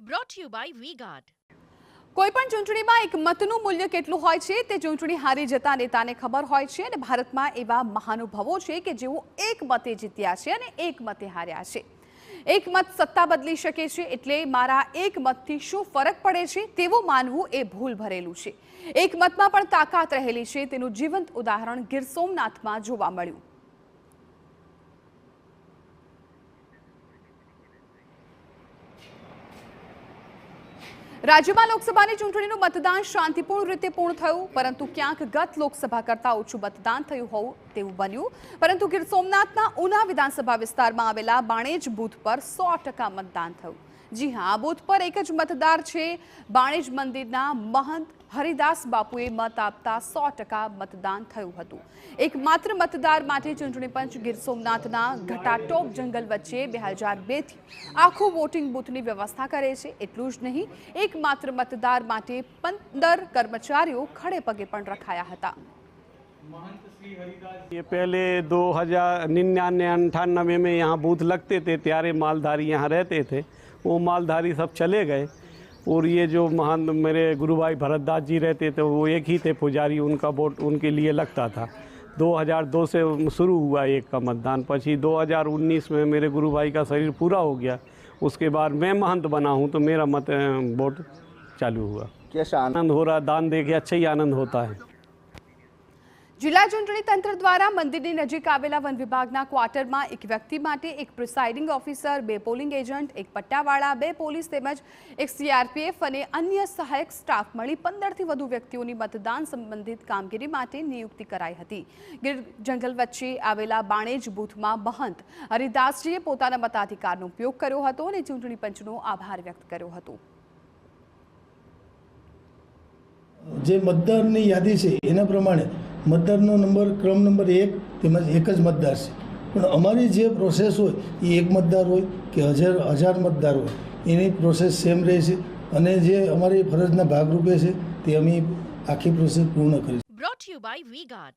brought to you by V-Guard. કોઈપણ ચૂંટણીમાં એક મતનું મૂલ્ય કેટલું હોય છે તે ચૂંટણી હારી જતા નેતાને ખબર હોય છે અને ભારતમાં એવા મહાનુભાવો છે કે જેઓ એક મતે જીત્યા છે અને એક મતે હાર્યા છે। એક મત સત્તા બદલી શકે છે એટલે મારા એક મતથી શું ફરક પડે છે તેવું માનવું એ ભૂલ ભરેલું છે। એક મતમાં પણ તાકાત રહેલી છે તેનું જીવંત ઉદાહરણ ગીર સોમનાથમાં જોવા મળ્યું। રાજ્યમાં લોકસભાની ચૂંટણીનું મતદાન શાંતિપૂર્ણ રીતે પૂર્ણ થયું, પરંતુ ક્યાંક ગત લોકસભા કરતાં ઓછું મતદાન થયું હોવું તેવું બન્યું। પરંતુ ગીર સોમનાથના ઉના વિધાનસભા વિસ્તારમાં આવેલા બાણેજ બૂથ પર 100% મતદાન થયું। જી હા, આ બૂથ પર એક જ મતદાર છે। બાણેજ મંદિરના મહંત હરિદાસ બાપુએ મત આપતા 100% મતદાન થયું હતું। એક માત્ર મતદાર માટે ચૂંટણી પંચ ગીર સોમનાથના ઘટાટોપ જંગલ વચ્ચે 2002થી આખું વોટિંગ બૂથની વ્યવસ્થા કરે છે। એટલું જ નહીં, એક માત્ર મતદાર માટે 15 કર્મચારીઓ ખડે પગે પણ રખાયા હતા। ये पहले 2099 में यहाँ बूथ लगते थे, त्यारे मालधारी यहाँ रहते थे। वो मालधारी सब चले गए और ये जो महान मेरे गुरु भाई भरतदास जी रहते थे वो एक ही थे पुजारी, उनका वोट उनके लिए लगता था। 2002 से शुरू हुआ एक का मतदान, पची 2019 में मेरे गुरु भाई का शरीर पूरा हो गया, उसके बाद मैं महंत बना हूँ तो मेरा मत वोट चालू हुआ। कैसा आनंद हो रहा, दान दे के अच्छा ही आनंद होता है। જિલ્લા ચૂંટણી તંત્ર દ્વારા મંદિરની નજીક આવેલા વન વિભાગના ક્વાર્ટરમાં એક વ્યક્તિ માટે એક પ્રિસાઇડિંગ ઓફિસર, 2 પોલિંગ એજન્ટ, એક પટ્ટાવાળા, 2 પોલીસ તેમજ એક સીઆરપીએફ અને અન્ય સહાયક સ્ટાફ મળી 15થી વધુ વ્યક્તિઓની મતદાન સંબંધિત કામગીરી માટે નિયુક્તિ કરાઈ હતી। ગીર જંગલ વચ્ચે આવેલા બાણેજ બૂથમાં મહંત હરિદાસજીએ પોતાના મતાધિકારનો ઉપયોગ કર્યો હતો અને ચૂંટણી પંચનો આભાર વ્યક્ત કર્યો હતો। જે મતદારની યાદી છે એના પ્રમાણે મતદારનો નંબર ક્રમ નંબર 1 તેમજ એક જ મતદાર છે, પણ અમારી જે પ્રોસેસ હોય એ એક મતદાર હોય કે હજાર મતદાર હોય એની પ્રોસેસ સેમ રહે છે અને જે અમારી ફરજના ભાગરૂપે છે તે અમે આખી પ્રોસેસ પૂર્ણ કરી। Brought to you by V-Guard.